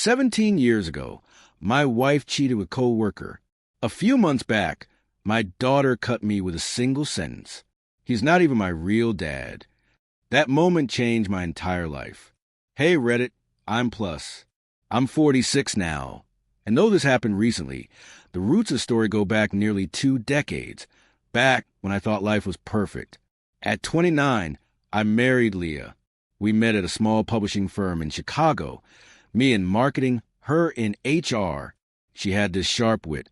17 years ago, my wife cheated with a co-worker. A few months back, my daughter cut me with a single sentence. He's not even my real dad. That moment changed my entire life. Hey, Reddit, I'm Plus. I'm 46 now. And though this happened recently, the roots of the story go back nearly 2 decades, back when I thought life was perfect. At 29, I married Leah. We met at a small publishing firm in Chicago. Me in marketing, her in HR. She had this sharp wit,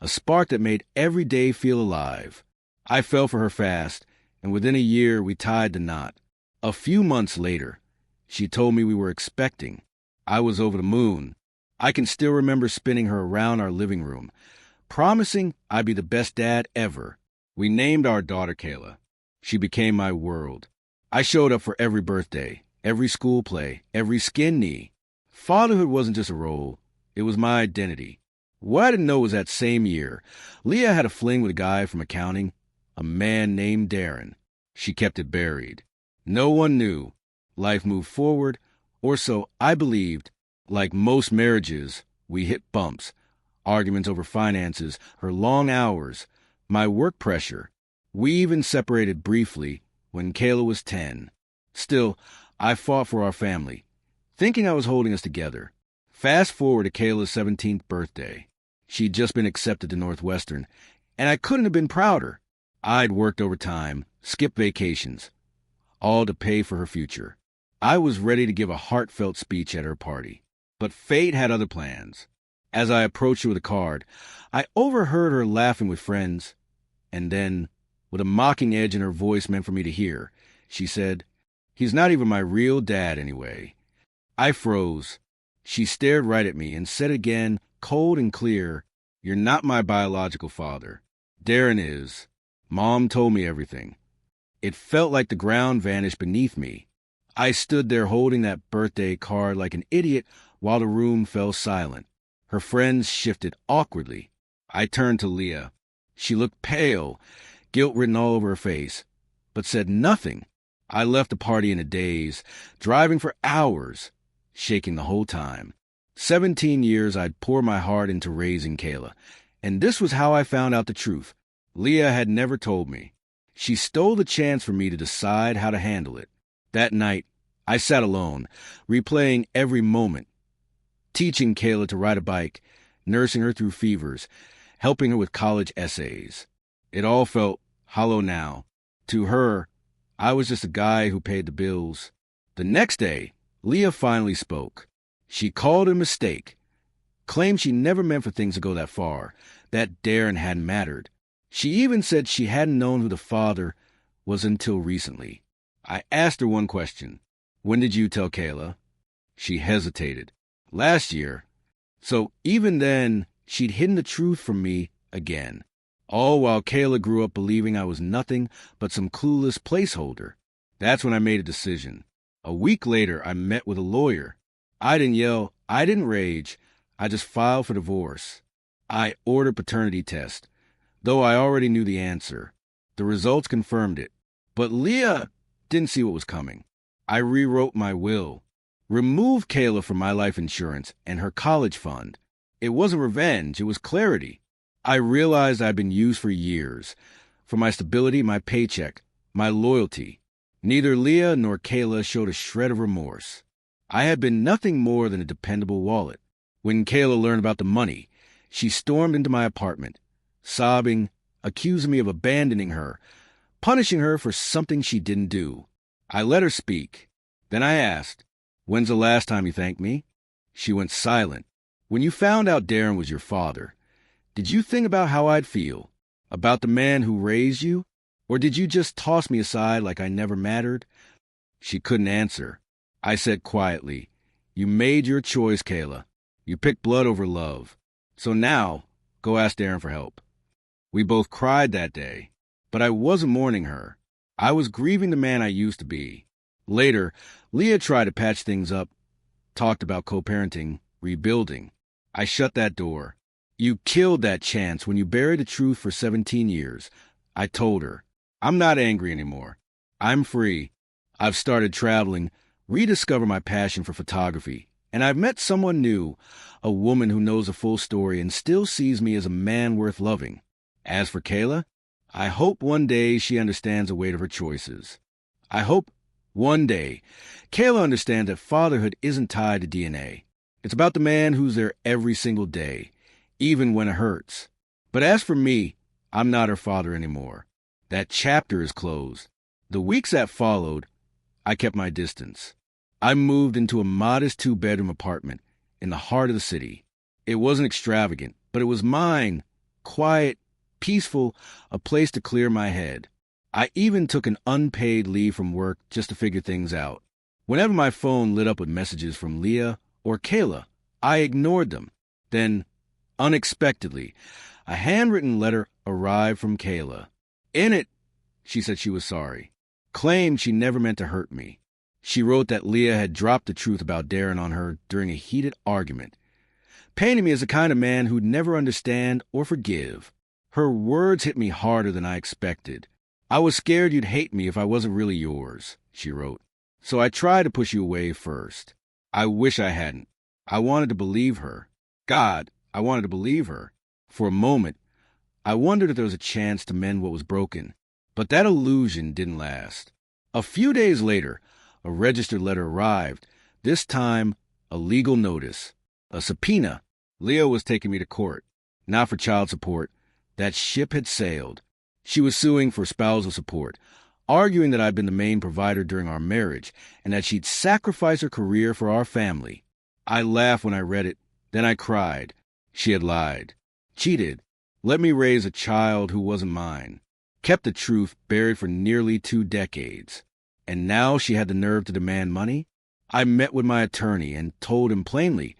a spark that made every day feel alive. I fell for her fast, and within a year we tied the knot. A few months later, she told me we were expecting. I was over the moon. I can still remember spinning her around our living room, promising I'd be the best dad ever. We named our daughter Kayla. She became my world. I showed up for every birthday, every school play, every skin knee. Fatherhood wasn't just a role. It was my identity. What I didn't know was that same year, Leah had a fling with a guy from accounting, a man named Darren. She kept it buried. No one knew. Life moved forward, or so I believed. Like most marriages, we hit bumps. Arguments over finances, her long hours, my work pressure. We even separated briefly when Kayla was 10. Still, I fought for our family, thinking I was holding us together. Fast forward to Kayla's 17th birthday. She'd just been accepted to Northwestern, and I couldn't have been prouder. I'd worked overtime, skipped vacations, all to pay for her future. I was ready to give a heartfelt speech at her party. But fate had other plans. As I approached her with a card, I overheard her laughing with friends, and then, with a mocking edge in her voice meant for me to hear, she said, "He's not even my real dad anyway." I froze. She stared right at me and said again, cold and clear, "You're not my biological father. Darren is. Mom told me everything." It felt like the ground vanished beneath me. I stood there holding that birthday card like an idiot while the room fell silent. Her friends shifted awkwardly. I turned to Leah. She looked pale, guilt written all over her face, but said nothing. I left the party in a daze, driving for hours, shaking the whole time. 17 years I'd poured my heart into raising Kayla, and this was how I found out the truth. Leah had never told me. She stole the chance for me to decide how to handle it. That night, I sat alone, replaying every moment, teaching Kayla to ride a bike, nursing her through fevers, helping her with college essays. It all felt hollow now. To her, I was just a guy who paid the bills. The next day, Leah finally spoke. She called it a mistake, claimed she never meant for things to go that far, that Darren hadn't mattered. She even said she hadn't known who the father was until recently. I asked her one question. "When did you tell Kayla?" She hesitated. "Last year." So even then, she'd hidden the truth from me again. All while Kayla grew up believing I was nothing but some clueless placeholder. That's when I made a decision. A week later, I met with a lawyer. I didn't yell. I didn't rage. I just filed for divorce. I ordered paternity test, though I already knew the answer. The results confirmed it. But Leah didn't see what was coming. I rewrote my will, removed Kayla from my life insurance and her college fund. It wasn't revenge, it was clarity. I realized I'd been used for years, for my stability, my paycheck, my loyalty. Neither Leah nor Kayla showed a shred of remorse. I had been nothing more than a dependable wallet. When Kayla learned about the money, she stormed into my apartment, sobbing, accusing me of abandoning her, punishing her for something she didn't do. I let her speak. Then I asked, "When's the last time you thanked me?" She went silent. "When you found out Darren was your father, did you think about how I'd feel? About the man who raised you? Or did you just toss me aside like I never mattered?" She couldn't answer. I said quietly, "You made your choice, Kayla. You picked blood over love. So now, go ask Darren for help." We both cried that day, but I wasn't mourning her. I was grieving the man I used to be. Later, Leah tried to patch things up, talked about co-parenting, rebuilding. I shut that door. "You killed that chance when you buried the truth for 17 years. I told her. "I'm not angry anymore. I'm free. I've started traveling, rediscovered my passion for photography, And I've met someone new, a woman who knows the full story and still sees me as a man worth loving. As for Kayla, I hope one day she understands the weight of her choices. I hope one day Kayla understands that fatherhood isn't tied to DNA. It's about the man who's there every single day, even when it hurts. But as for me, I'm not her father anymore. That chapter is closed. The weeks that followed, I kept my distance. I moved into a modest 2-bedroom apartment in the heart of the city. It wasn't extravagant, but it was mine, quiet, peaceful, a place to clear my head. I even took an unpaid leave from work just to figure things out. Whenever my phone lit up with messages from Leah or Kayla, I ignored them. Then, unexpectedly, a handwritten letter arrived from Kayla. In it, she said she was sorry, claimed she never meant to hurt me. She wrote that Leah had dropped the truth about Darren on her during a heated argument, painting me as the kind of man who'd never understand or forgive. Her words hit me harder than I expected. I was scared you'd hate me if I wasn't really yours, she wrote. So I tried to push you away first. I wish I hadn't. I wanted to believe her. God, I wanted to believe her. For a moment, I wondered if there was a chance to mend what was broken. But that illusion didn't last. A few days later, a registered letter arrived, this time a legal notice, a subpoena. Leah was taking me to court, not for child support. That ship had sailed. She was suing for spousal support, arguing that I'd been the main provider during our marriage and that she'd sacrifice her career for our family. I laughed when I read it, then I cried. She had lied, cheated, let me raise a child who wasn't mine, kept the truth buried for nearly 2 decades. And now she had the nerve to demand money? I met with my attorney and told him plainly,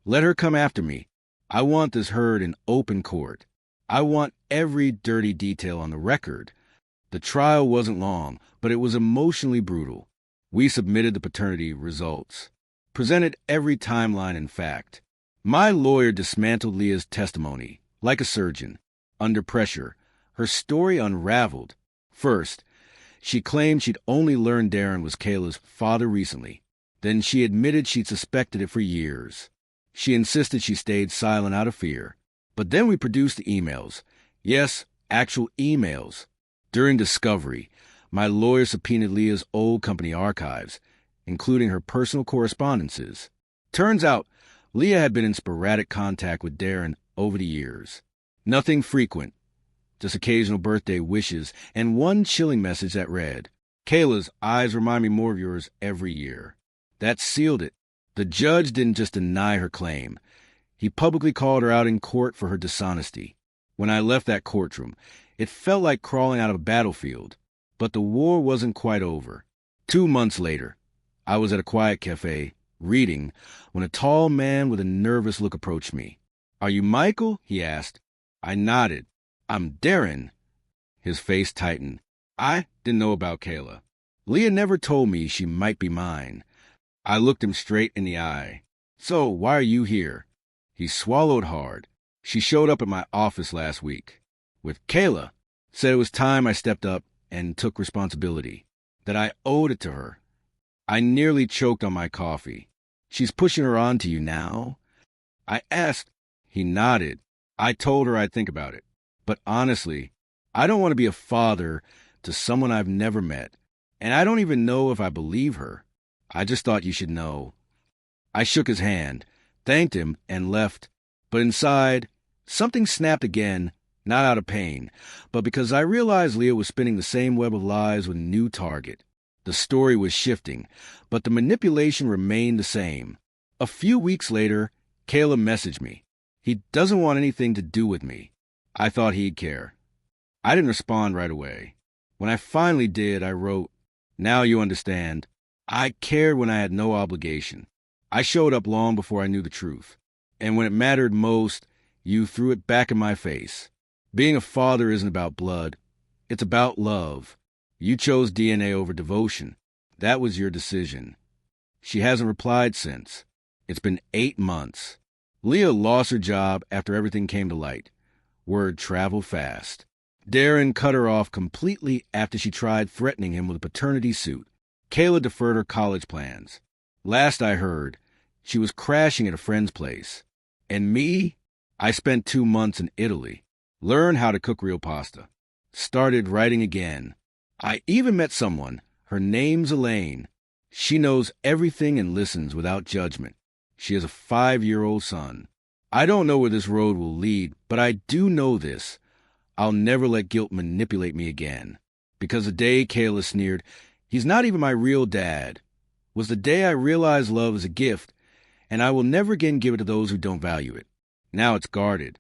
let her come after me. I want this heard in open court. I want every dirty detail on the record. The trial wasn't long, but it was emotionally brutal. We submitted the paternity results, presented every timeline and fact. My lawyer dismantled Leah's testimony, like a surgeon. Under pressure, her story unraveled. First, she claimed she'd only learned Darren was Kayla's father recently. Then she admitted she'd suspected it for years. She insisted she stayed silent out of fear. But then we produced the emails. Yes, actual emails. During discovery, my lawyer subpoenaed Leah's old company archives, including her personal correspondences. Turns out, Leah had been in sporadic contact with Darren over the years. Nothing frequent, just occasional birthday wishes, and one chilling message that read, Kayla's eyes remind me more of yours every year. That sealed it. The judge didn't just deny her claim. He publicly called her out in court for her dishonesty. When I left that courtroom, it felt like crawling out of a battlefield. But the war wasn't quite over. 2 months later, I was at a quiet cafe, reading, when a tall man with a nervous look approached me. Are you Michael? He asked. I nodded. I'm Darren. His face tightened. I didn't know about Kayla. Leah never told me she might be mine. I looked him straight in the eye. So, why are you here? He swallowed hard. She showed up at my office last week. With Kayla. Said it was time I stepped up and took responsibility. That I owed it to her. I nearly choked on my coffee. She's pushing her on to you now? I asked. He nodded. I told her I'd think about it. But honestly, I don't want to be a father to someone I've never met. And I don't even know if I believe her. I just thought you should know. I shook his hand, thanked him, and left. But inside, something snapped again, not out of pain, but because I realized Leah was spinning the same web of lies with a new target. The story was shifting, but the manipulation remained the same. A few weeks later, Kayla messaged me. He doesn't want anything to do with me. I thought he'd care. I didn't respond right away. When I finally did, I wrote, Now you understand. I cared when I had no obligation. I showed up long before I knew the truth. And when it mattered most, you threw it back in my face. Being a father isn't about blood. It's about love. You chose DNA over devotion. That was your decision. She hasn't replied since. It's been 8 months. Leah lost her job after everything came to light. Word traveled fast. Darren cut her off completely after she tried threatening him with a paternity suit. Kayla deferred her college plans. Last I heard, She was crashing at a friend's place. And me? I spent 2 months in Italy. Learned how to cook real pasta. Started writing again. I even met someone. Her name's Elaine. She knows everything and listens without judgment. She has a 5-year-old son. I don't know where this road will lead, but I do know this. I'll never let guilt manipulate me again. Because the day Kayla sneered, "He's not even my real dad," was the day I realized love is a gift, and I will never again give it to those who don't value it. Now it's guarded.